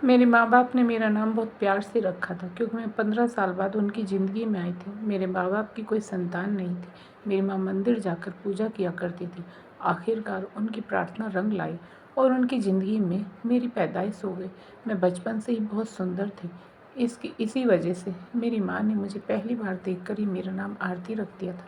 मेरे माँ-बाप ने मेरा नाम बहुत प्यार से रखा था क्योंकि मैं 15 साल बाद उनकी ज़िंदगी में आई थी। मेरे माँ-बाप की कोई संतान नहीं थी। मेरी माँ मंदिर जाकर पूजा किया करती थी। आखिरकार उनकी प्रार्थना रंग लाई और उनकी ज़िंदगी में मेरी पैदाइश हो गई। मैं बचपन से ही बहुत सुंदर थी। इसी वजह से मेरी माँ ने मुझे पहली बार देखकर ही मेरा नाम आरती रख दिया था।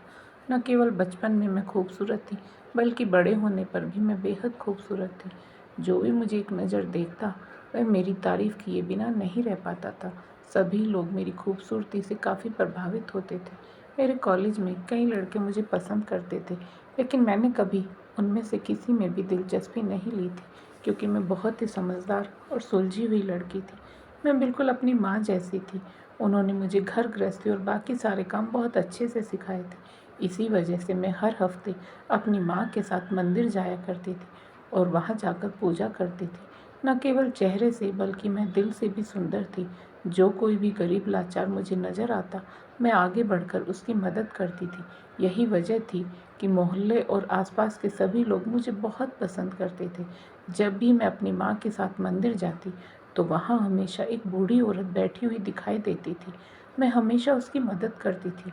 न केवल बचपन में मैं खूबसूरत थी, बल्कि बड़े होने पर भी मैं बेहद खूबसूरत थी। जो भी मुझे एक नज़र देखता वह मेरी तारीफ़ किए बिना नहीं रह पाता था। सभी लोग मेरी खूबसूरती से काफ़ी प्रभावित होते थे। मेरे कॉलेज में कई लड़के मुझे पसंद करते थे, लेकिन मैंने कभी उनमें से किसी में भी दिलचस्पी नहीं ली थी, क्योंकि मैं बहुत ही समझदार और सुलझी हुई लड़की थी। मैं बिल्कुल अपनी माँ जैसी थी। उन्होंने मुझे घर गृहस्थी और बाकी सारे काम बहुत अच्छे से सिखाए थे। इसी वजह से मैं हर हफ्ते अपनी माँ के साथ मंदिर जाया करती थी और वहाँ जाकर पूजा करती थी। न केवल चेहरे से बल्कि मैं दिल से भी सुंदर थी। जो कोई भी गरीब लाचार मुझे नज़र आता, मैं आगे बढ़कर उसकी मदद करती थी। यही वजह थी कि मोहल्ले और आसपास के सभी लोग मुझे बहुत पसंद करते थे। जब भी मैं अपनी माँ के साथ मंदिर जाती, तो वहाँ हमेशा एक बूढ़ी औरत बैठी हुई दिखाई देती थी। मैं हमेशा उसकी मदद करती थी।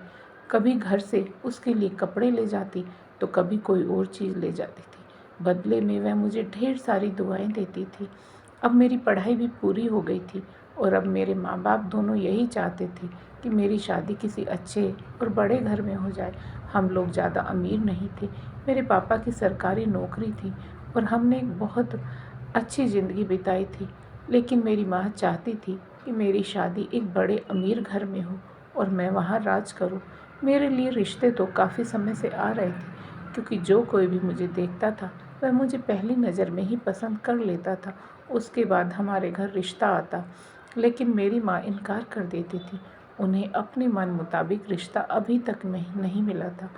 कभी घर से उसके लिए कपड़े ले जाती, तो कभी कोई और चीज़ ले जाती थी। बदले में वह मुझे ढेर सारी दुआएं देती थी। अब मेरी पढ़ाई भी पूरी हो गई थी और अब मेरे माँ-बाप दोनों यही चाहते थे कि मेरी शादी किसी अच्छे और बड़े घर में हो जाए। हम लोग ज़्यादा अमीर नहीं थे। मेरे पापा की सरकारी नौकरी थी और हमने एक बहुत अच्छी ज़िंदगी बिताई थी। लेकिन मेरी माँ चाहती थी कि मेरी शादी एक बड़े अमीर घर में हो और मैं वहाँ राज करूँ। मेरे लिए रिश्ते तो काफ़ी समय से आ रहे थे, क्योंकि जो कोई भी मुझे देखता था, वह मुझे पहली नज़र में ही पसंद कर लेता था। उसके बाद हमारे घर रिश्ता आता, लेकिन मेरी माँ इनकार कर देती थी। उन्हें अपने मन मुताबिक रिश्ता अभी तक नहीं मिला था।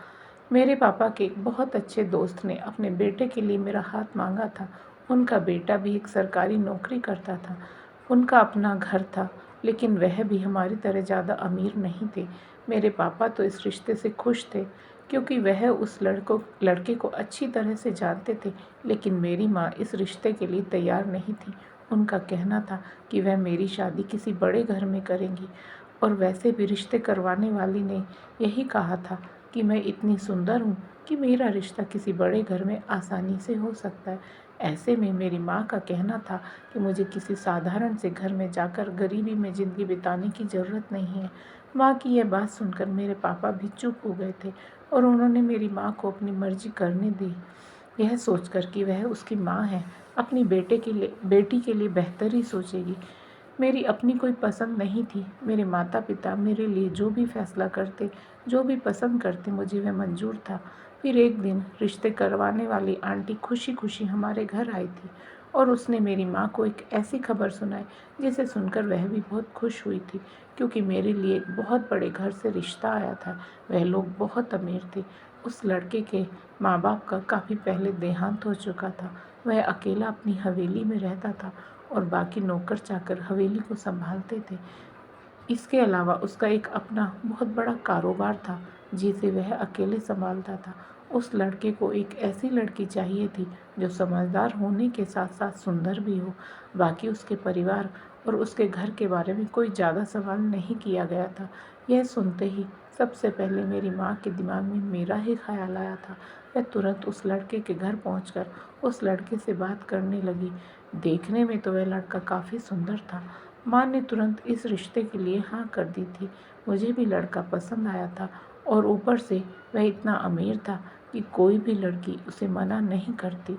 मेरे पापा के एक बहुत अच्छे दोस्त ने अपने बेटे के लिए मेरा हाथ मांगा था। उनका बेटा भी एक सरकारी नौकरी करता था। उनका अपना घर था, लेकिन वह भी हमारी तरह ज़्यादा अमीर नहीं थे। मेरे पापा तो इस रिश्ते से खुश थे, क्योंकि वह उस लड़के को अच्छी तरह से जानते थे। लेकिन मेरी माँ इस रिश्ते के लिए तैयार नहीं थी। उनका कहना था कि वह मेरी शादी किसी बड़े घर में करेंगी, और वैसे भी रिश्ते करवाने वाली ने यही कहा था कि मैं इतनी सुंदर हूँ कि मेरा रिश्ता किसी बड़े घर में आसानी से हो सकता है। ऐसे में मेरी माँ का कहना था कि मुझे किसी साधारण से घर में जाकर गरीबी में ज़िंदगी बिताने की ज़रूरत नहीं है। माँ की यह बात सुनकर मेरे पापा भी चुप हो गए थे और उन्होंने मेरी माँ को अपनी मर्जी करने दी, यह सोचकर कि वह उसकी माँ है, अपनी बेटी के लिए बेहतर ही सोचेगी। मेरी अपनी कोई पसंद नहीं थी। मेरे माता-पिता मेरे लिए जो भी फ़ैसला करते, जो भी पसंद करते, मुझे वह मंज़ूर था। फिर एक दिन रिश्ते करवाने वाली आंटी खुशी-खुशी हमारे घर आई थी और उसने मेरी माँ को एक ऐसी खबर सुनाई, जिसे सुनकर वह भी बहुत खुश हुई थी, क्योंकि मेरे लिए एक बहुत बड़े घर से रिश्ता आया था। वह लोग बहुत अमीर थे। उस लड़के के माँ-बाप का काफ़ी पहले देहांत हो चुका था। वह अकेला अपनी हवेली में रहता था और बाकी नौकर-चाकर हवेली को संभालते थे। इसके अलावा उसका एक अपना बहुत बड़ा कारोबार था, जिसे वह अकेले संभालता था। उस लड़के को एक ऐसी लड़की चाहिए थी जो समझदार होने के साथ-साथ सुंदर भी हो। बाकी उसके परिवार और उसके घर के बारे में कोई ज़्यादा सवाल नहीं किया गया था। यह सुनते ही सबसे पहले मेरी माँ के दिमाग में मेरा ही ख़्याल आया था। वह तुरंत उस लड़के के घर पहुँचकर उस लड़के से बात करने लगी। देखने में तो वह लड़का काफ़ी सुंदर था। माँ ने तुरंत इस रिश्ते के लिए हाँ कर दी थी। मुझे भी लड़का पसंद आया था और ऊपर से वह इतना अमीर था कि कोई भी लड़की उसे मना नहीं करती।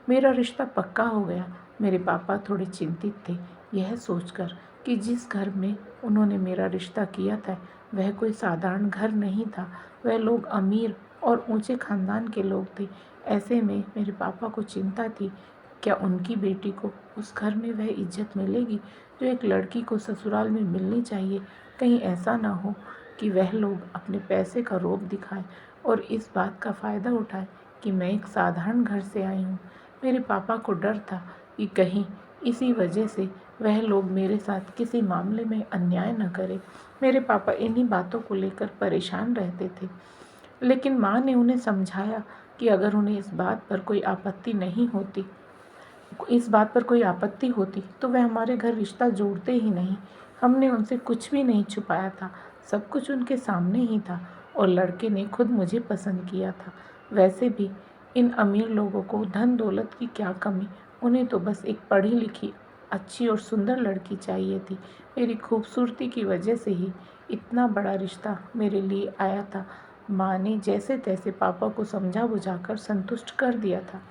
मेरा रिश्ता पक्का हो गया। मेरे पापा थोड़े चिंतित थे, यह सोचकर कि जिस घर में उन्होंने मेरा रिश्ता किया था, वह कोई साधारण घर नहीं था। वह लोग अमीर और ऊंचे खानदान के लोग थे। ऐसे में मेरे पापा को चिंता थी, क्या उनकी बेटी को उस घर में वह इज्जत मिलेगी जो एक लड़की को ससुराल में मिलनी चाहिए। कहीं ऐसा ना हो कि वह लोग अपने पैसे का रौब दिखाएं और इस बात का फ़ायदा उठाएं कि मैं एक साधारण घर से आई हूँ। मेरे पापा को डर था कि कहीं इसी वजह से वह लोग मेरे साथ किसी मामले में अन्याय न करें। मेरे पापा इन्हीं बातों को लेकर परेशान रहते थे, लेकिन माँ ने उन्हें समझाया कि अगर उन्हें इस बात पर कोई आपत्ति नहीं होती, इस बात पर कोई आपत्ति होती तो वह हमारे घर रिश्ता जोड़ते ही नहीं। हमने उनसे कुछ भी नहीं छुपाया था, सब कुछ उनके सामने ही था और लड़के ने खुद मुझे पसंद किया था। वैसे भी इन अमीर लोगों को धन दौलत की क्या कमी, उन्हें तो बस एक पढ़ी लिखी अच्छी और सुंदर लड़की चाहिए थी। मेरी खूबसूरती की वजह से ही इतना बड़ा रिश्ता मेरे लिए आया था। माँ ने जैसे तैसे पापा को समझा बुझाकर संतुष्ट कर दिया था।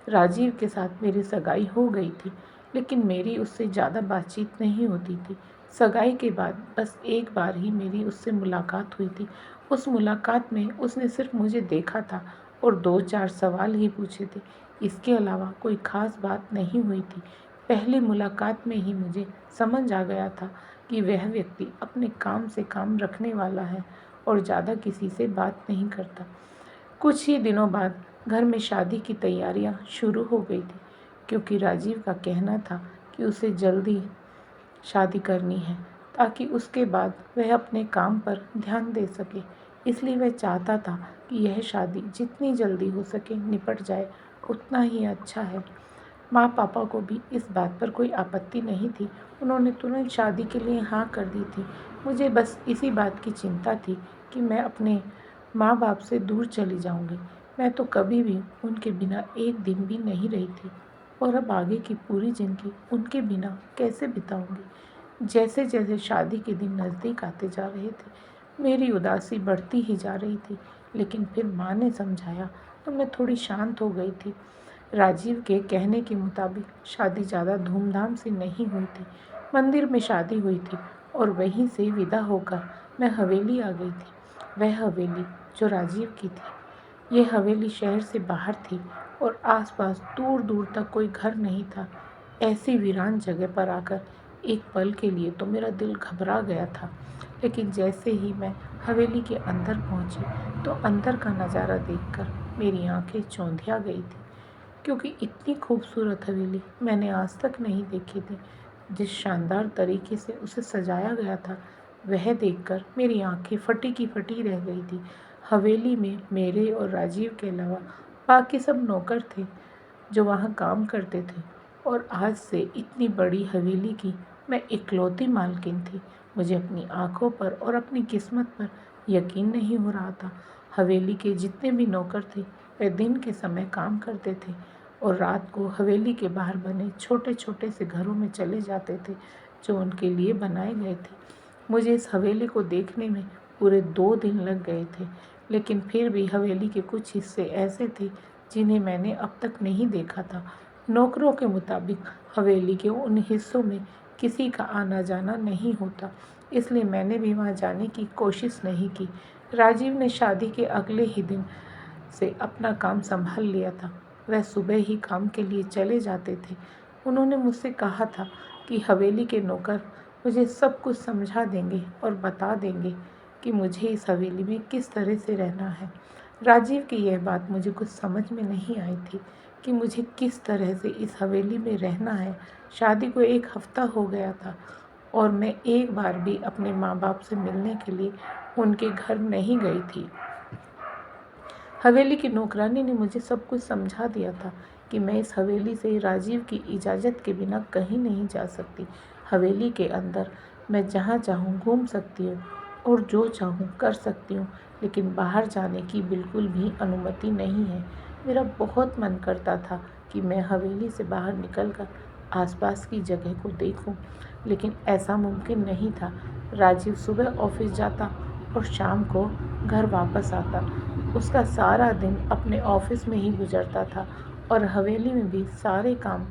राजीव के साथ मेरी सगाई हो गई थी, लेकिन मेरी उससे ज़्यादा बातचीत नहीं होती थी। सगाई के बाद बस एक बार ही मेरी उससे मुलाकात हुई थी। उस मुलाकात में उसने सिर्फ मुझे देखा था और 2-4 सवाल ही पूछे थे। इसके अलावा कोई ख़ास बात नहीं हुई थी। पहली मुलाकात में ही मुझे समझ आ गया था कि वह व्यक्ति अपने काम से काम रखने वाला है और ज़्यादा किसी से बात नहीं करता। कुछ ही दिनों बाद घर में शादी की तैयारियां शुरू हो गई थी, क्योंकि राजीव का कहना था कि उसे जल्दी शादी करनी है ताकि उसके बाद वह अपने काम पर ध्यान दे सके। इसलिए वह चाहता था कि यह शादी जितनी जल्दी हो सके निपट जाए, उतना ही अच्छा है। माँ पापा को भी इस बात पर कोई आपत्ति नहीं थी। उन्होंने तुरंत शादी के लिए हाँ कर दी थी। मुझे बस इसी बात की चिंता थी कि मैं अपने माँ बाप से दूर चली जाऊंगी। मैं तो कभी भी उनके बिना एक दिन भी नहीं रही थी और अब आगे की पूरी ज़िंदगी उनके बिना कैसे बिताऊंगी। जैसे जैसे शादी के दिन नज़दीक आते जा रहे थे, मेरी उदासी बढ़ती ही जा रही थी। लेकिन फिर माँ ने समझाया तो मैं थोड़ी शांत हो गई थी। राजीव के कहने के मुताबिक शादी ज़्यादा धूमधाम से नहीं हुई थी। मंदिर में शादी हुई थी और वहीं से विदा होकर मैं हवेली आ गई थी। वह हवेली जो राजीव की थी। ये हवेली शहर से बाहर थी और आसपास दूर दूर तक कोई घर नहीं था। ऐसी वीरान जगह पर आकर एक पल के लिए तो मेरा दिल घबरा गया था। लेकिन जैसे ही मैं हवेली के अंदर पहुंची तो अंदर का नज़ारा देखकर मेरी आंखें चौंधिया गई थी, क्योंकि इतनी खूबसूरत हवेली मैंने आज तक नहीं देखी थी। जिस शानदार तरीके से उसे सजाया गया था, वह देखकर मेरी आंखें फटी की फटी रह गई थी। हवेली में मेरे और राजीव के अलावा बाकी सब नौकर थे जो वहाँ काम करते थे, और आज से इतनी बड़ी हवेली की मैं इकलौती मालकिन थी। मुझे अपनी आंखों पर और अपनी किस्मत पर यकीन नहीं हो रहा था। हवेली के जितने भी नौकर थे, वे दिन के समय काम करते थे और रात को हवेली के बाहर बने छोटे छोटे से घरों में चले जाते थे जो उनके लिए बनाए गए थे। मुझे इस हवेली को देखने में पूरे 2 दिन लग गए थे, लेकिन फिर भी हवेली के कुछ हिस्से ऐसे थे जिन्हें मैंने अब तक नहीं देखा था। नौकरों के मुताबिक हवेली के उन हिस्सों में किसी का आना जाना नहीं होता, इसलिए मैंने भी वहाँ जाने की कोशिश नहीं की। राजीव ने शादी के अगले ही दिन से अपना काम संभाल लिया था। वह सुबह ही काम के लिए चले जाते थे। उन्होंने मुझसे कहा था कि हवेली के नौकर मुझे सब कुछ समझा देंगे और बता देंगे कि मुझे इस हवेली में किस तरह से रहना है। राजीव की यह बात मुझे कुछ समझ में नहीं आई थी कि मुझे किस तरह से इस हवेली में रहना है। शादी को 1 हफ्ता हो गया था और मैं एक बार भी अपने माँ बाप से मिलने के लिए उनके घर नहीं गई थी। हवेली की नौकरानी ने मुझे सब कुछ समझा दिया था कि मैं इस हवेली से राजीव की इजाज़त के बिना कहीं नहीं जा सकती। हवेली के अंदर मैं जहाँ चाहूँ घूम सकती हूँ और जो चाहूँ कर सकती हूँ, लेकिन बाहर जाने की बिल्कुल भी अनुमति नहीं है। मेरा बहुत मन करता था कि मैं हवेली से बाहर निकलकर आसपास की जगह को देखूं, लेकिन ऐसा मुमकिन नहीं था। राजीव सुबह ऑफिस जाता और शाम को घर वापस आता। उसका सारा दिन अपने ऑफिस में ही गुजरता था और हवेली में भी सारे काम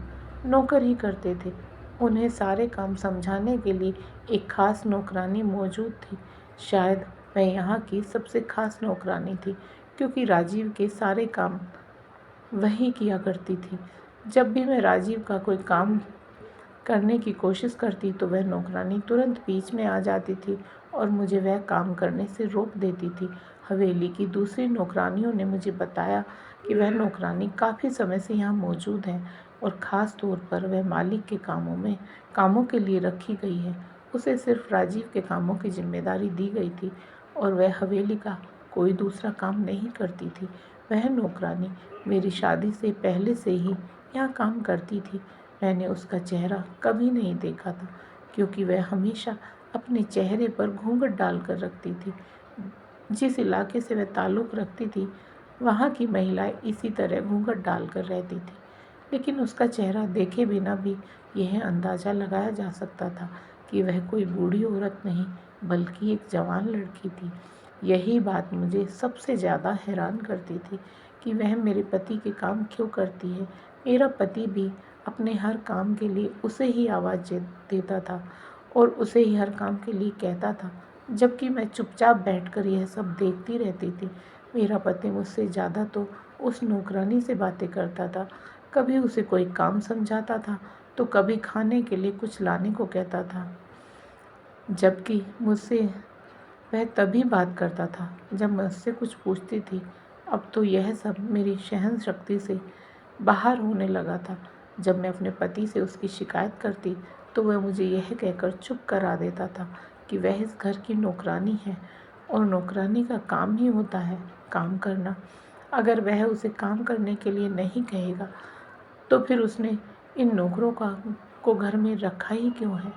नौकर ही करते थे। उन्हें सारे काम समझाने के लिए एक खास नौकरानी मौजूद थी। शायद मैं यहाँ की सबसे खास नौकरानी थी, क्योंकि राजीव के सारे काम वही किया करती थी। जब भी मैं राजीव का कोई काम करने की कोशिश करती तो वह नौकरानी तुरंत बीच में आ जाती थी और मुझे वह काम करने से रोक देती थी। हवेली की दूसरी नौकरानियों ने मुझे बताया कि वह नौकरानी काफ़ी समय से यहाँ मौजूद है और ख़ास तौर पर वह मालिक के कामों के लिए रखी गई है। उसे सिर्फ राजीव के कामों की जिम्मेदारी दी गई थी और वह हवेली का कोई दूसरा काम नहीं करती थी। वह नौकरानी मेरी शादी से पहले से ही यहाँ काम करती थी, मैंने उसका चेहरा कभी नहीं देखा था, क्योंकि वह हमेशा अपने चेहरे पर घूंघट डालकर रखती थी। जिस इलाके से वह ताल्लुक़ रखती थी, वहाँ की महिलाएं इसी तरह घूंघट डालकर रहती थी। लेकिन उसका चेहरा देखे बिना भी यह अंदाज़ा लगाया जा सकता था कि वह कोई बूढ़ी औरत नहीं, बल्कि एक जवान लड़की थी। यही बात मुझे सबसे ज़्यादा हैरान करती थी कि वह मेरे पति के काम क्यों करती है। मेरा पति भी अपने हर काम के लिए उसे ही आवाज़ देता था और उसे ही हर काम के लिए कहता था, जबकि मैं चुपचाप बैठकर यह सब देखती रहती थी। मेरा पति मुझसे ज़्यादा तो उस नौकरानी से बातें करता था। कभी उसे कोई काम समझाता था, तो कभी खाने के लिए कुछ लाने को कहता था, जबकि मुझसे वह तभी बात करता था जब मैं उससे कुछ पूछती थी। अब तो यह सब मेरी सहन शक्ति से बाहर होने लगा था। जब मैं अपने पति से उसकी शिकायत करती, तो वह मुझे यह कहकर चुप करा देता था कि वह इस घर की नौकरानी है और नौकरानी का काम ही होता है काम करना। अगर वह उसे काम करने के लिए नहीं कहेगा, तो फिर उसने इन नौकरों को घर में रखा ही क्यों है।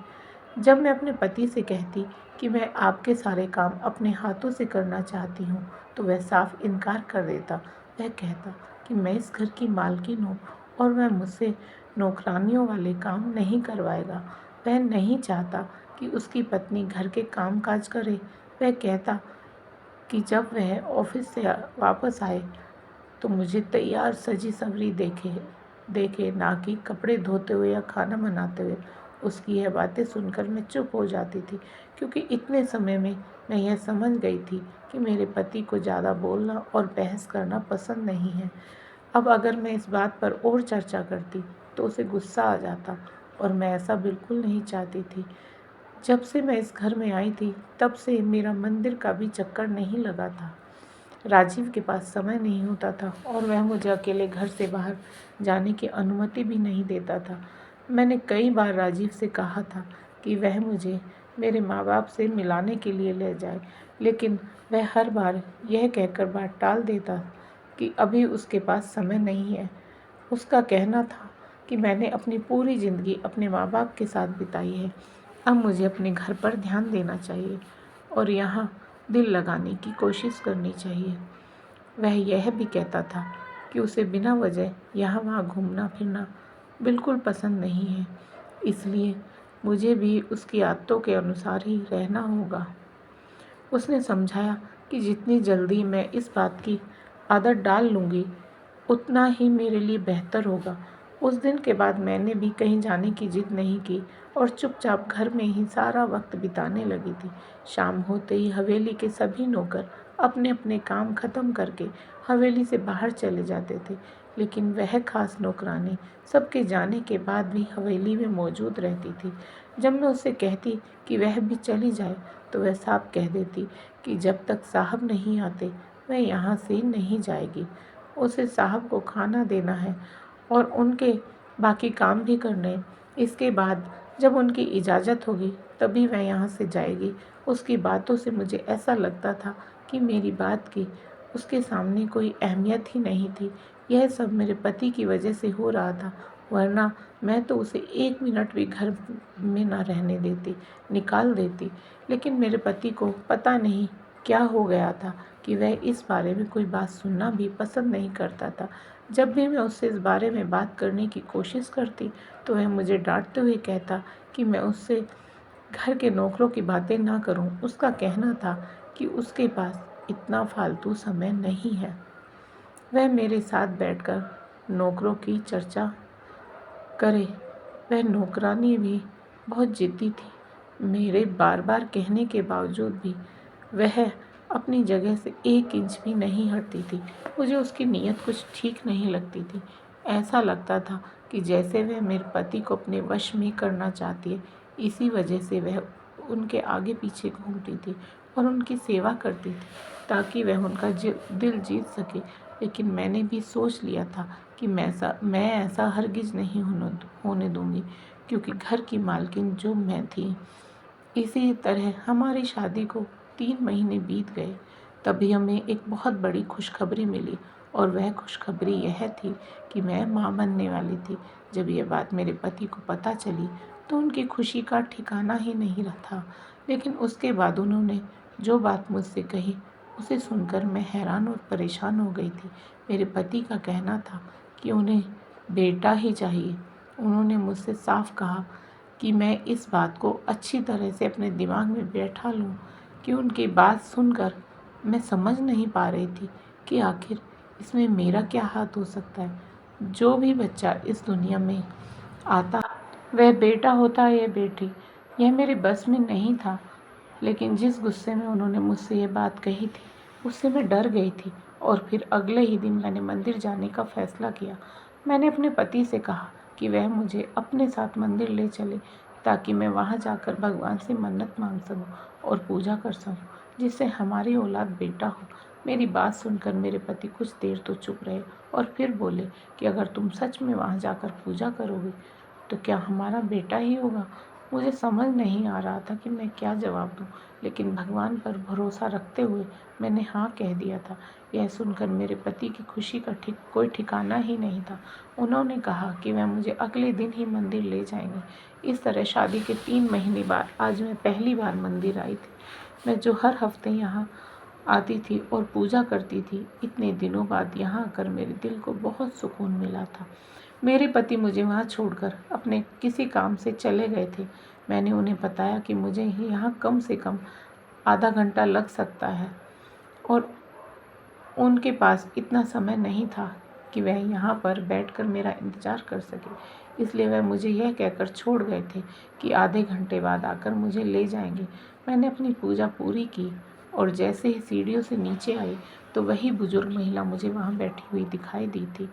जब मैं अपने पति से कहती कि मैं आपके सारे काम अपने हाथों से करना चाहती हूँ, तो वह साफ इनकार कर देता। वह कहता कि मैं इस घर की मालकिन हूँ और वह मुझसे नौकरानियों वाले काम नहीं करवाएगा। वह नहीं चाहता कि उसकी पत्नी घर के काम काज करे। वह कहता कि जब वह ऑफिस से वापस आए, तो मुझे तैयार सजी सवरी देखे, ना कि कपड़े धोते हुए या खाना बनाते हुए। उसकी यह बातें सुनकर मैं चुप हो जाती थी, क्योंकि इतने समय में मैं यह समझ गई थी कि मेरे पति को ज़्यादा बोलना और बहस करना पसंद नहीं है। अब अगर मैं इस बात पर और चर्चा करती, तो उसे गुस्सा आ जाता और मैं ऐसा बिल्कुल नहीं चाहती थी। जब से मैं इस घर में आई थी, तब से मेरा मंदिर का भी चक्कर नहीं लगा था। राजीव के पास समय नहीं होता था और वह मुझे अकेले घर से बाहर जाने की अनुमति भी नहीं देता था। मैंने कई बार राजीव से कहा था कि वह मुझे मेरे माँ बाप से मिलाने के लिए ले जाए, लेकिन वह हर बार यह कहकर बात टाल देता कि अभी उसके पास समय नहीं है। उसका कहना था कि मैंने अपनी पूरी ज़िंदगी अपने माँ बाप के साथ बिताई है, अब मुझे अपने घर पर ध्यान देना चाहिए और यहाँ दिल लगाने की कोशिश करनी चाहिए। वह यह भी कहता था कि उसे बिना वजह यहाँ वहाँ घूमना फिरना बिल्कुल पसंद नहीं है, इसलिए मुझे भी उसकी आदतों के अनुसार ही रहना होगा। उसने समझाया कि जितनी जल्दी मैं इस बात की आदत डाल लूँगी, उतना ही मेरे लिए बेहतर होगा। उस दिन के बाद मैंने भी कहीं जाने की जिद नहीं की और चुपचाप घर में ही सारा वक्त बिताने लगी थी। शाम होते ही हवेली के सभी नौकर अपने अपने काम ख़त्म करके हवेली से बाहर चले जाते थे, लेकिन वह खास नौकरानी सबके जाने के बाद भी हवेली में मौजूद रहती थी। जब मैं उससे कहती कि वह भी चली जाए, तो वह साफ कह देती कि जब तक साहब नहीं आते, वह यहाँ से नहीं जाएगी। उसे साहब को खाना देना है और उनके बाकी काम भी करने। इसके बाद जब उनकी इजाज़त होगी, तभी वह यहाँ से जाएगी। उसकी बातों से मुझे ऐसा लगता था कि मेरी बात की उसके सामने कोई अहमियत ही नहीं थी। यह सब मेरे पति की वजह से हो रहा था, वरना मैं तो उसे 1 मिनट भी घर में ना रहने देती, निकाल देती। लेकिन मेरे पति को पता नहीं क्या हो गया था कि वह इस बारे में कोई बात सुनना भी पसंद नहीं करता था। जब भी मैं उससे इस बारे में बात करने की कोशिश करती, तो वह मुझे डांटते हुए कहता कि मैं उससे घर के नौकरों की बातें ना करूं। उसका कहना था कि उसके पास इतना फालतू समय नहीं है। वह मेरे साथ बैठकर नौकरों की चर्चा करे। वह नौकरानी भी बहुत जिद्दी थी। मेरे बार बार कहने के बावजूद भी वह अपनी जगह से 1 इंच भी नहीं हटती थी। मुझे उसकी नीयत कुछ ठीक नहीं लगती थी। ऐसा लगता था कि जैसे वह मेरे पति को अपने वश में करना चाहती है। इसी वजह से वह उनके आगे पीछे घूमती थी और उनकी सेवा करती थी, ताकि वह उनका दिल जीत सके। लेकिन मैंने भी सोच लिया था कि मैं ऐसा हरगिज़ नहीं होने दूँगी, क्योंकि घर की मालकिन जो मैं थी। इसी तरह हमारी शादी को 3 महीने बीत गए। तभी हमें एक बहुत बड़ी खुशखबरी मिली और वह खुशखबरी यह थी कि मैं माँ बनने वाली थी। जब यह बात मेरे पति को पता चली तो उनकी खुशी का ठिकाना ही नहीं था। लेकिन उसके बाद उन्होंने जो बात मुझसे कही उसे सुनकर मैं हैरान और परेशान हो गई थी। मेरे पति का कहना था कि उन्हें बेटा ही चाहिए। उन्होंने मुझसे साफ कहा कि मैं इस बात को अच्छी तरह से अपने दिमाग में बैठा लूं कि उनकी बात सुनकर मैं समझ नहीं पा रही थी कि आखिर इसमें मेरा क्या हाथ हो सकता है। जो भी बच्चा इस दुनिया में आता वह बेटा होता या बेटी, यह मेरे बस में नहीं था। लेकिन जिस गुस्से में उन्होंने मुझसे ये बात कही थी उससे मैं डर गई थी और फिर अगले ही दिन मैंने मंदिर जाने का फैसला किया। मैंने अपने पति से कहा कि वह मुझे अपने साथ मंदिर ले चले ताकि मैं वहां जाकर भगवान से मन्नत मांग सकूं और पूजा कर सकूं जिससे हमारी औलाद बेटा हो। मेरी बात सुनकर मेरे पति कुछ देर तो चुप रहे और फिर बोले कि अगर तुम सच में वहां जाकर पूजा करोगे तो क्या हमारा बेटा ही होगा। मुझे समझ नहीं आ रहा था कि मैं क्या जवाब दूं, लेकिन भगवान पर भरोसा रखते हुए मैंने हाँ कह दिया था। यह सुनकर मेरे पति की खुशी का कोई ठिकाना ही नहीं था। उन्होंने कहा कि वह मुझे अगले दिन ही मंदिर ले जाएंगे। इस तरह शादी के 3 महीने बाद आज मैं पहली बार मंदिर आई थी। मैं जो हर हफ्ते यहाँ आती थी और पूजा करती थी, इतने दिनों बाद यहाँ आकर मेरे दिल को बहुत सुकून मिला था। मेरे पति मुझे वहाँ छोड़कर अपने किसी काम से चले गए थे। मैंने उन्हें बताया कि मुझे यहाँ कम से कम आधा घंटा लग सकता है और उनके पास इतना समय नहीं था कि वह यहाँ पर बैठकर मेरा इंतज़ार कर सके। इसलिए वह मुझे यह कहकर छोड़ गए थे कि आधे घंटे बाद आकर मुझे ले जाएंगे। मैंने अपनी पूजा पूरी की और जैसे ही सीढ़ियों से नीचे आई तो वही बुजुर्ग महिला मुझे वहाँ बैठी हुई दिखाई दी थी।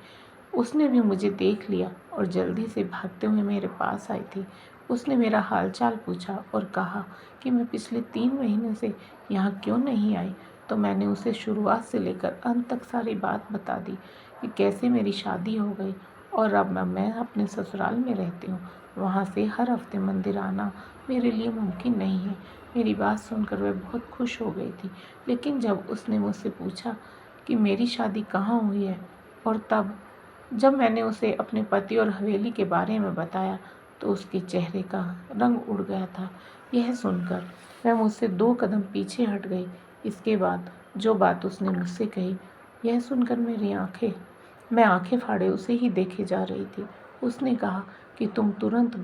उसने भी मुझे देख लिया और जल्दी से भागते हुए मेरे पास आई थी। उसने मेरा हालचाल पूछा और कहा कि मैं पिछले 3 महीने से यहाँ क्यों नहीं आई। तो मैंने उसे शुरुआत से लेकर अंत तक सारी बात बता दी कि कैसे मेरी शादी हो गई और अब मैं अपने ससुराल में रहती हूँ। वहाँ से हर हफ्ते मंदिर आना मेरे लिए मुमकिन नहीं है। मेरी बात सुनकर वह बहुत खुश हो गई थी। लेकिन जब उसने मुझसे पूछा कि मेरी शादी कहाँ हुई है और तब जब मैंने उसे अपने पति और हवेली के बारे में बताया तो उसके चेहरे का रंग उड़ गया था। यह सुनकर वह मुझसे 2 कदम पीछे हट गई। इसके बाद जो बात उसने मुझसे कही, यह सुनकर मैं आंखें फाड़े उसे ही देखे जा रही थी। उसने कहा कि तुम तुरंत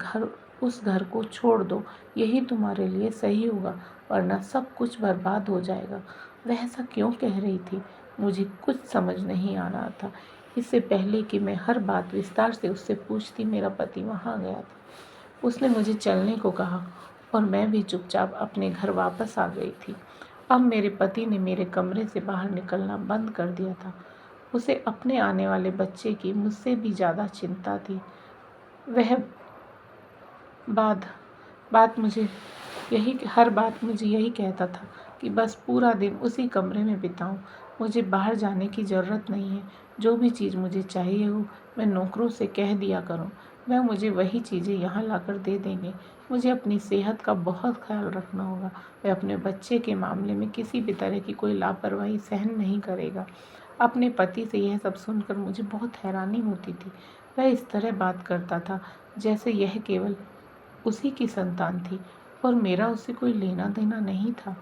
उस घर को छोड़ दो, यही तुम्हारे लिए सही होगा, वरना सब कुछ बर्बाद हो जाएगा। वह ऐसा क्यों कह रही थी, मुझे कुछ समझ नहीं आ रहा था। इससे पहले कि मैं हर बात विस्तार से उससे पूछती, मेरा पति वहाँ गया था। उसने मुझे चलने को कहा और मैं भी चुपचाप अपने घर वापस आ गई थी। अब मेरे पति ने मेरे कमरे से बाहर निकलना बंद कर दिया था। उसे अपने आने वाले बच्चे की मुझसे भी ज़्यादा चिंता थी। वह बात बात मुझे हर बात मुझे यही कहता था कि बस पूरा दिन उसी कमरे में बिताऊं। मुझे बाहर जाने की ज़रूरत नहीं है। जो भी चीज़ मुझे चाहिए हो मैं नौकरों से कह दिया करूं, वह मुझे वही चीज़ें यहाँ लाकर दे देंगे। मुझे अपनी सेहत का बहुत ख्याल रखना होगा। वह अपने बच्चे के मामले में किसी भी तरह की कोई लापरवाही सहन नहीं करेगा। अपने पति से यह सब सुनकर मुझे बहुत हैरानी होती थी। वह इस तरह बात करता था जैसे यह केवल उसी की संतान थी और मेरा उससे कोई लेना देना नहीं था।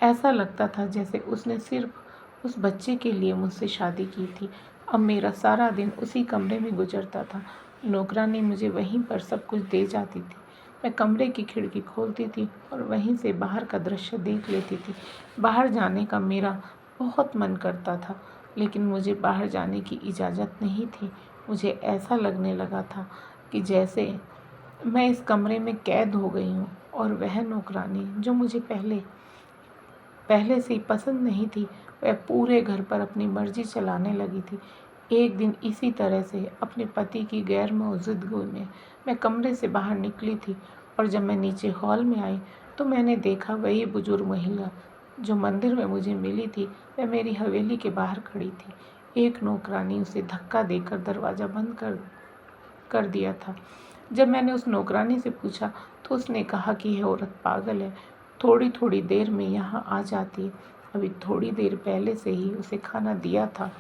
ऐसा लगता था जैसे उसने सिर्फ उस बच्चे के लिए मुझसे शादी की थी। अब मेरा सारा दिन उसी कमरे में गुजरता था। नौकरानी मुझे वहीं पर सब कुछ दे जाती थी। मैं कमरे की खिड़की खोलती थी और वहीं से बाहर का दृश्य देख लेती थी। बाहर जाने का मेरा बहुत मन करता था, लेकिन मुझे बाहर जाने की इजाज़त नहीं थी। मुझे ऐसा लगने लगा था कि जैसे मैं इस कमरे में कैद हो गई हूँ और वह नौकरानी जो मुझे पहले से ही पसंद नहीं थी, वह पूरे घर पर अपनी मर्जी चलाने लगी थी। एक दिन इसी तरह से अपने पति की गैर मौजूदगी में मैं कमरे से बाहर निकली थी और जब मैं नीचे हॉल में आई तो मैंने देखा वही बुजुर्ग महिला जो मंदिर में मुझे मिली थी, वह मेरी हवेली के बाहर खड़ी थी। एक नौकरानी उसे धक्का देकर दरवाज़ा बंद कर दिया था। जब मैंने उस नौकरानी से पूछा तो उसने कहा कि यह औरत पागल है, थोड़ी थोड़ी देर में यहाँ आ जाती है। अभी थोड़ी देर पहले से ही उसे खाना दिया था।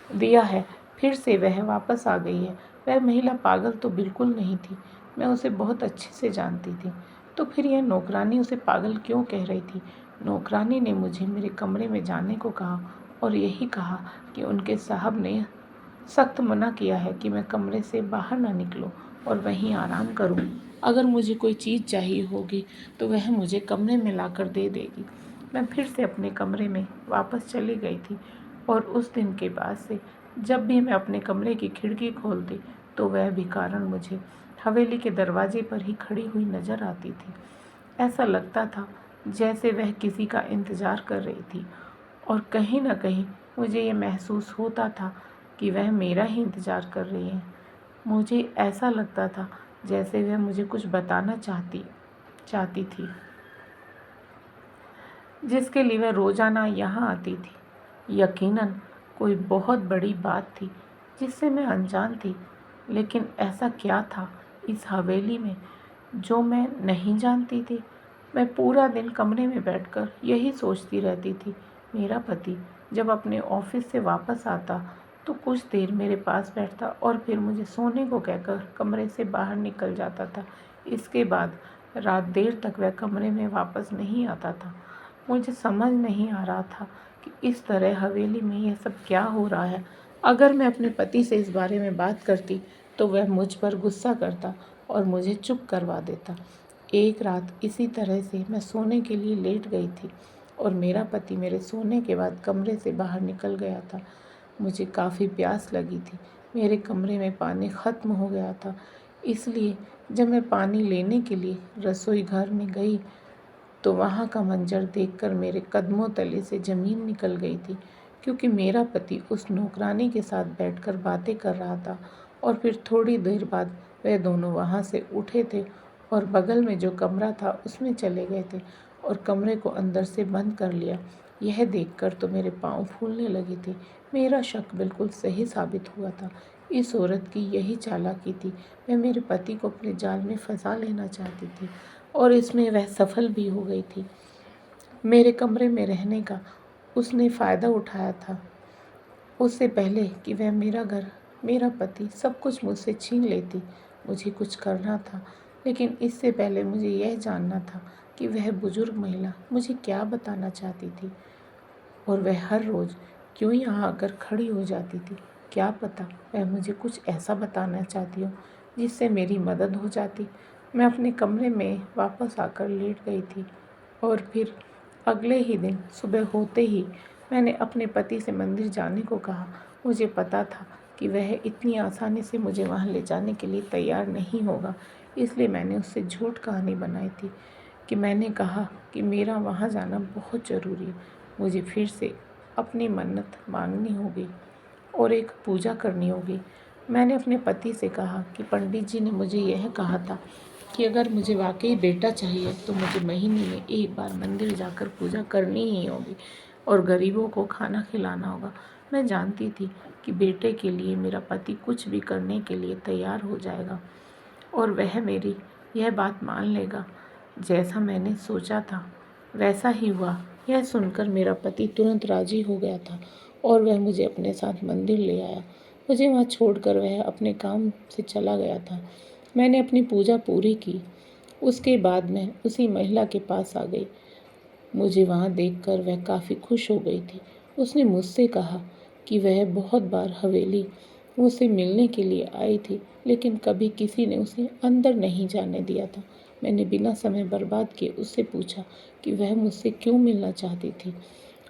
दिया है, फिर से वह वापस आ गई है। वह महिला पागल तो बिल्कुल नहीं थी, मैं उसे बहुत अच्छे से जानती थी। तो फिर यह नौकरानी उसे पागल क्यों कह रही थी? नौकरानी ने मुझे मेरे कमरे में जाने को कहा और यही कहा कि उनके साहब ने सख्त मना किया है कि मैं कमरे से बाहर ना निकलूं और वहीं आराम करूं। अगर मुझे कोई चीज़ चाहिए होगी तो वह मुझे कमरे में लाकर दे देगी। मैं फिर से अपने कमरे में वापस चली गई थी और उस दिन के बाद से जब भी मैं अपने कमरे की खिड़की खोलती तो वह भिखारन मुझे हवेली के दरवाजे पर ही खड़ी हुई नज़र आती थी। ऐसा लगता था जैसे वह किसी का इंतज़ार कर रही थी और कहीं न कहीं मुझे ये महसूस होता था कि वह मेरा ही इंतज़ार कर रही है। मुझे ऐसा लगता था जैसे वह मुझे कुछ बताना चाहती चाहती थी, जिसके लिए वह रोज़ाना यहाँ आती थी। यकीनन कोई बहुत बड़ी बात थी जिससे मैं अनजान थी, लेकिन ऐसा क्या था इस हवेली में जो मैं नहीं जानती थी? मैं पूरा दिन कमरे में बैठकर यही सोचती रहती थी। मेरा पति जब अपने ऑफिस से वापस आता तो कुछ देर मेरे पास बैठता और फिर मुझे सोने को कहकर कमरे से बाहर निकल जाता था। इसके बाद रात देर तक वह कमरे में वापस नहीं आता था। मुझे समझ नहीं आ रहा था कि इस तरह हवेली में यह सब क्या हो रहा है। अगर मैं अपने पति से इस बारे में बात करती तो वह मुझ पर गुस्सा करता और मुझे चुप करवा देता। एक रात इसी तरह से मैं सोने के लिए लेट गई थी और मेरा पति मेरे सोने के बाद कमरे से बाहर निकल गया था। मुझे काफ़ी प्यास लगी थी। मेरे कमरे में पानी ख़त्म हो गया था, इसलिए जब मैं पानी लेने के लिए रसोई घर में गई तो वहाँ का मंजर देखकर मेरे कदमों तले से ज़मीन निकल गई थी, क्योंकि मेरा पति उस नौकरानी के साथ बैठकर बातें कर रहा था और फिर थोड़ी देर बाद वह दोनों वहाँ से उठे थे और बगल में जो कमरा था उसमें चले गए थे और कमरे को अंदर से बंद कर लिया। यह देखकर तो मेरे पाँव फूलने लगे थे। मेरा शक बिल्कुल सही साबित हुआ था। इस औरत की यही चालाकी थी। वह मेरे पति को अपने जाल में फंसा लेना चाहती थी और इसमें वह सफल भी हो गई थी। मेरे कमरे में रहने का उसने फ़ायदा उठाया था। उससे पहले कि वह मेरा घर, मेरा पति सब कुछ मुझसे छीन लेती, मुझे कुछ करना था। लेकिन इससे पहले मुझे यह जानना था कि वह बुजुर्ग महिला मुझे क्या बताना चाहती थी और वह हर रोज़ क्यों यहाँ आकर खड़ी हो जाती थी। क्या पता वह मुझे कुछ ऐसा बताना चाहती हो जिससे मेरी मदद हो जाती। मैं अपने कमरे में वापस आकर लेट गई थी और फिर अगले ही दिन सुबह होते ही मैंने अपने पति से मंदिर जाने को कहा। मुझे पता था कि वह इतनी आसानी से मुझे वहाँ ले जाने के लिए तैयार नहीं होगा, इसलिए मैंने उससे झूठ कहानी बनाई थी कि मैंने कहा कि मेरा वहाँ जाना बहुत ज़रूरी है। मुझे फिर से अपनी मन्नत मांगनी होगी और एक पूजा करनी होगी। मैंने अपने पति से कहा कि पंडित जी ने मुझे यह कहा था कि अगर मुझे वाकई बेटा चाहिए तो मुझे महीने में एक बार मंदिर जाकर पूजा करनी ही होगी और गरीबों को खाना खिलाना होगा। मैं जानती थी कि बेटे के लिए मेरा पति कुछ भी करने के लिए तैयार हो जाएगा और वह मेरी यह बात मान लेगा। जैसा मैंने सोचा था वैसा ही हुआ। यह सुनकर मेरा पति तुरंत राजी हो गया था और वह मुझे अपने साथ मंदिर ले आया। मुझे वहाँ छोड़कर वह अपने काम से चला गया था। मैंने अपनी पूजा पूरी की। उसके बाद मैं उसी महिला के पास आ गई। मुझे वहाँ देखकर वह काफ़ी खुश हो गई थी। उसने मुझसे कहा कि वह बहुत बार हवेली मुझसे मिलने के लिए आई थी, लेकिन कभी किसी ने उसे अंदर नहीं जाने दिया था। मैंने बिना समय बर्बाद किए उससे पूछा कि वह मुझसे क्यों मिलना चाहती थी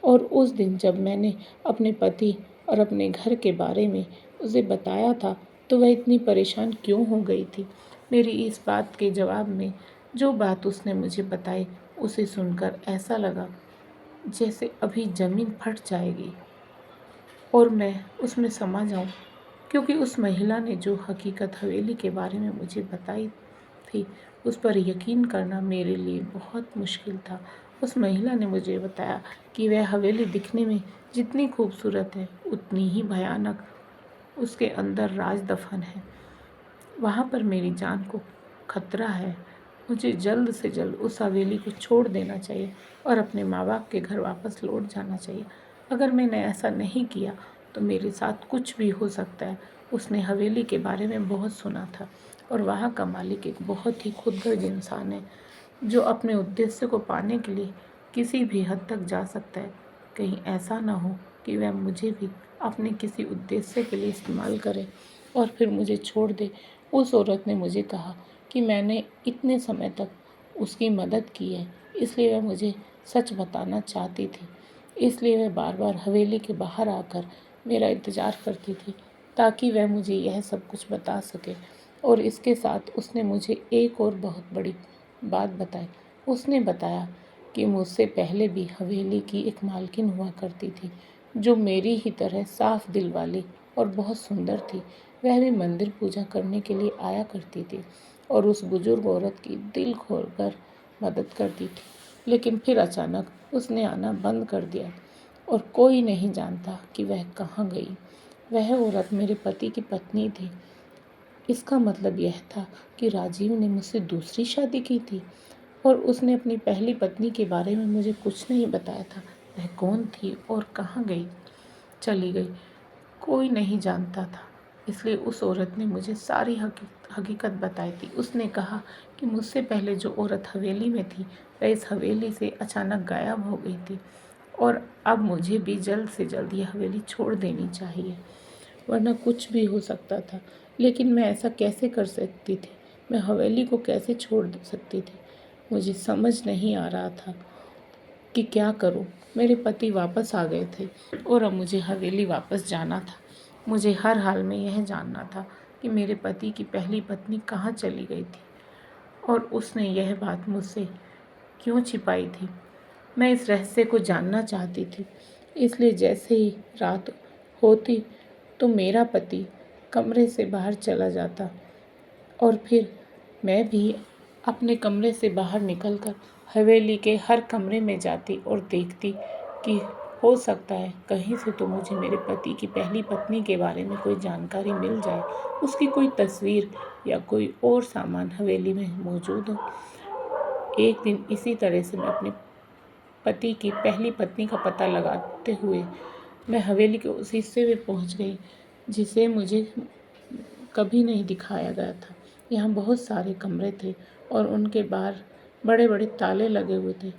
और उस दिन जब मैंने अपने पति और अपने घर के बारे में उसे बताया था तो वह इतनी परेशान क्यों हो गई थी। मेरी इस बात के जवाब में जो बात उसने मुझे बताई उसे सुनकर ऐसा लगा जैसे अभी ज़मीन फट जाएगी और मैं उसमें समा जाऊं, क्योंकि उस महिला ने जो हकीकत हवेली के बारे में मुझे बताई थी उस पर यकीन करना मेरे लिए बहुत मुश्किल था। उस महिला ने मुझे बताया कि वह हवेली दिखने में जितनी खूबसूरत है उतनी ही भयानक उसके अंदर राज दफन है। वहाँ पर मेरी जान को खतरा है। मुझे जल्द से जल्द उस हवेली को छोड़ देना चाहिए और अपने माँ बाप के घर वापस लौट जाना चाहिए। अगर मैंने ऐसा नहीं किया तो मेरे साथ कुछ भी हो सकता है। उसने हवेली के बारे में बहुत सुना था और वहाँ का मालिक एक बहुत ही खुदगर्ज इंसान है, जो अपने उद्देश्य को पाने के लिए किसी भी हद तक जा सकता है। कहीं ऐसा ना हो कि वह मुझे भी अपने किसी उद्देश्य के लिए इस्तेमाल करे और फिर मुझे छोड़ दे। उस औरत ने मुझे कहा कि मैंने इतने समय तक उसकी मदद की है, इसलिए वह मुझे सच बताना चाहती थी। इसलिए वह बार बार हवेली के बाहर आकर मेरा इंतज़ार करती थी ताकि वह मुझे यह सब कुछ बता सके। और इसके साथ उसने मुझे एक और बहुत बड़ी बात बताई। उसने बताया कि मुझसे पहले भी हवेली की एक मालकिन हुआ करती थी, जो मेरी ही तरह साफ दिल वाली और बहुत सुंदर थी। वह भी मंदिर पूजा करने के लिए आया करती थी और उस बुजुर्ग औरत की दिल खोलकर मदद करती थी। लेकिन फिर अचानक उसने आना बंद कर दिया और कोई नहीं जानता कि वह कहाँ गई। वह औरत मेरे पति की पत्नी थी। इसका मतलब यह था कि राजीव ने मुझसे दूसरी शादी की थी और उसने अपनी पहली पत्नी के बारे में मुझे कुछ नहीं बताया था। वह कौन थी और कहाँ गई चली गई, कोई नहीं जानता था। इसलिए उस औरत ने मुझे सारी हकीकत बताई थी। उसने कहा कि मुझसे पहले जो औरत हवेली में थी, वह इस हवेली से अचानक गायब हो गई थी और अब मुझे भी जल्द से जल्द ये हवेली छोड़ देनी चाहिए, वरना कुछ भी हो सकता था। लेकिन मैं ऐसा कैसे कर सकती थी? मैं हवेली को कैसे छोड़ सकती थी? मुझे समझ नहीं आ रहा था कि क्या करूं। मेरे पति वापस आ गए थे और अब मुझे हवेली वापस जाना था। मुझे हर हाल में यह जानना था कि मेरे पति की पहली पत्नी कहाँ चली गई थी और उसने यह बात मुझसे क्यों छिपाई थी। मैं इस रहस्य को जानना चाहती थी। इसलिए जैसे ही रात होती तो मेरा पति कमरे से बाहर चला जाता और फिर मैं भी अपने कमरे से बाहर निकलकर हवेली के हर कमरे में जाती और देखती कि हो सकता है कहीं से तो मुझे मेरे पति की पहली पत्नी के बारे में कोई जानकारी मिल जाए, उसकी कोई तस्वीर या कोई और सामान हवेली में मौजूद हो। एक दिन इसी तरह से मैं अपने पति की पहली पत्नी का पता लगाते हुए मैं हवेली के उस हिस्से में पहुंच गई जिसे मुझे कभी नहीं दिखाया गया था। यहाँ बहुत सारे कमरे थे और उनके बाहर बड़े बड़े ताले लगे हुए थे,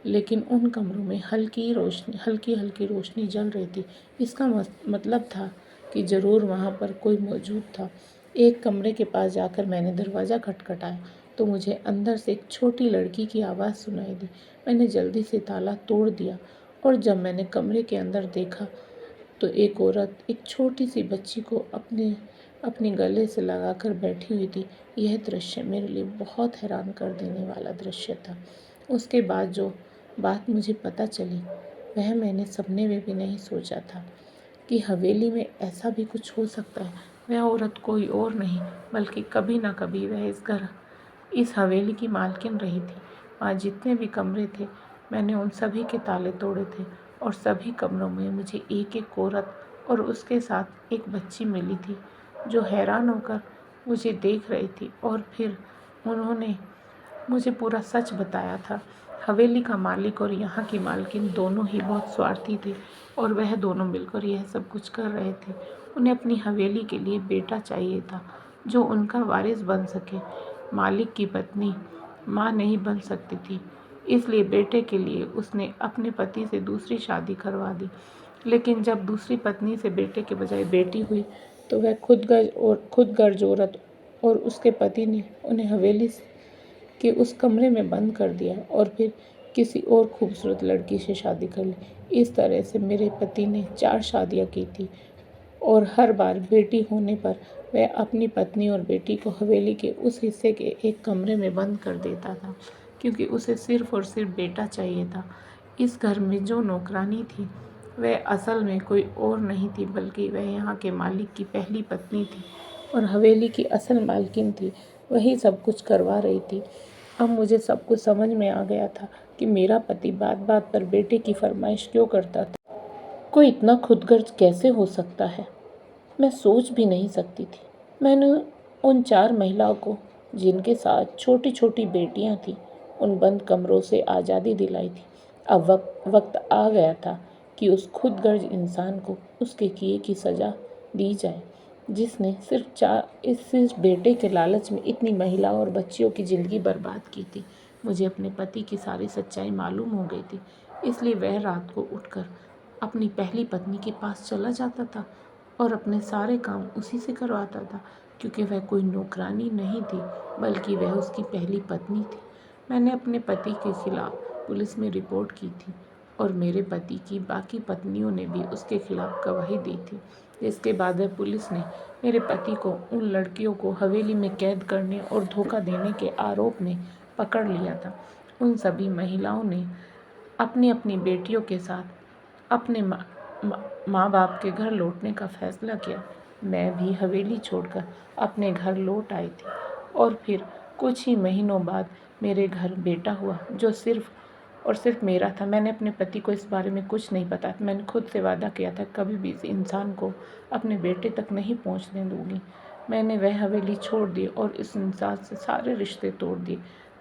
लेकिन उन कमरों में हल्की हल्की रोशनी जल रही थी। इसका मतलब था कि ज़रूर वहाँ पर कोई मौजूद था। एक कमरे के पास जाकर मैंने दरवाज़ा खटखटाया तो मुझे अंदर से एक छोटी लड़की की आवाज़ सुनाई दी। मैंने जल्दी से ताला तोड़ दिया और जब मैंने कमरे के अंदर देखा तो एक औरत एक छोटी सी बच्ची को अपने गले से लगाकर बैठी हुई थी। यह दृश्य मेरे लिए बहुत हैरान कर देने वाला दृश्य था। उसके बाद जो बात मुझे पता चली वह मैंने सपने में भी नहीं सोचा था कि हवेली में ऐसा भी कुछ हो सकता है। वह औरत कोई और नहीं बल्कि कभी ना कभी वह इस हवेली की मालकिन रही थी। वहाँ जितने भी कमरे थे मैंने उन सभी के ताले तोड़े थे और सभी कमरों में मुझे एक एक औरत और उसके साथ एक बच्ची मिली थी, जो हैरान होकर मुझे देख रही थी। और फिर उन्होंने मुझे पूरा सच बताया था। हवेली का मालिक और यहाँ की मालकिन दोनों ही बहुत स्वार्थी थे और वह दोनों मिलकर यह सब कुछ कर रहे थे। उन्हें अपनी हवेली के लिए बेटा चाहिए था जो उनका वारिस बन सके। मालिक की पत्नी माँ नहीं बन सकती थी, इसलिए बेटे के लिए उसने अपने पति से दूसरी शादी करवा दी। लेकिन जब दूसरी पत्नी से बेटे के बजाय बेटी हुई तो वह खुदगर्ज औरत और उसके पति ने उन्हें हवेली के उस कमरे में बंद कर दिया और फिर किसी और खूबसूरत लड़की से शादी कर ली। इस तरह से मेरे पति ने 4 शादियाँ की थी और हर बार बेटी होने पर वह अपनी पत्नी और बेटी को हवेली के उस हिस्से के एक कमरे में बंद कर देता था, क्योंकि उसे सिर्फ और सिर्फ बेटा चाहिए था। इस घर में जो नौकरानी थी वह असल में कोई और नहीं थी बल्कि वह यहाँ के मालिक की पहली पत्नी थी और हवेली की असल मालकिन थी। वही सब कुछ करवा रही थी। अब मुझे सब कुछ समझ में आ गया था कि मेरा पति बात बात पर बेटे की फरमाइश क्यों करता था। कोई इतना खुदगर्ज कैसे हो सकता है, मैं सोच भी नहीं सकती थी। मैंने उन 4 महिलाओं को, जिनके साथ छोटी छोटी बेटियां थीं, उन बंद कमरों से आज़ादी दिलाई थी। अब वक्त आ गया था कि उस खुदगर्ज इंसान को उसके किए की सज़ा दी जाए, जिसने सिर्फ बेटे के लालच में इतनी महिलाओं और बच्चियों की ज़िंदगी बर्बाद की थी। मुझे अपने पति की सारी सच्चाई मालूम हो गई थी, इसलिए वह रात को उठकर अपनी पहली पत्नी के पास चला जाता था और अपने सारे काम उसी से करवाता था, क्योंकि वह कोई नौकरानी नहीं थी, बल्कि वह उसकी पहली पत्नी थी। मैंने अपने पति के खिलाफ पुलिस में रिपोर्ट की थी और मेरे पति की बाकी पत्नियों ने भी उसके खिलाफ गवाही दी थी। इसके बाद वह पुलिस ने मेरे पति को उन लड़कियों को हवेली में कैद करने और धोखा देने के आरोप में पकड़ लिया था। उन सभी महिलाओं ने अपनी अपनी बेटियों के साथ अपने माँ बाप के घर लौटने का फैसला किया। मैं भी हवेली छोड़कर अपने घर लौट आई थी और फिर कुछ ही महीनों बाद मेरे घर बेटा हुआ, जो सिर्फ और सिर्फ मेरा था। मैंने अपने पति को इस बारे में कुछ नहीं बताया। मैंने खुद से वादा किया था कभी भी इस इंसान को अपने बेटे तक नहीं पहुंचने दूंगी। मैंने वह हवेली छोड़ दी और इस इंसान से सारे रिश्ते तोड़ दिए,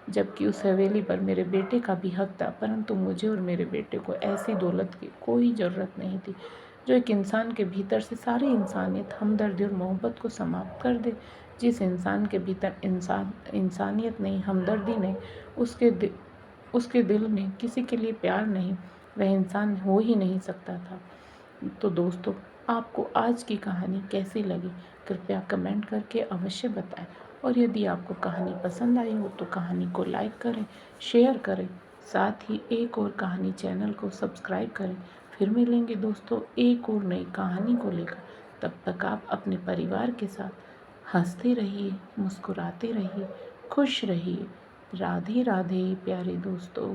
जबकि उस हवेली पर मेरे बेटे का भी हक था। परंतु मुझे और मेरे बेटे को ऐसी दौलत की कोई ज़रूरत नहीं थी जो एक इंसान के भीतर से सारी इंसानियत, हमदर्दी और मोहब्बत को समाप्त कर दे। जिस इंसान के भीतर इंसानियत नहीं, हमदर्दी नहीं, उसके दिल में किसी के लिए प्यार नहीं, वह इंसान हो ही नहीं सकता था। तो दोस्तों, आपको आज की कहानी कैसी लगी, कृपया कमेंट करके अवश्य बताएं। और यदि आपको कहानी पसंद आई हो तो कहानी को लाइक करें, शेयर करें, साथ ही एक और कहानी चैनल को सब्सक्राइब करें। फिर मिलेंगे दोस्तों एक और नई कहानी को लेकर। तब तक आप अपने परिवार के साथ हंसते रहिए, मुस्कुराते रहिए, खुश रहिए। राधे राधे प्यारे दोस्तों।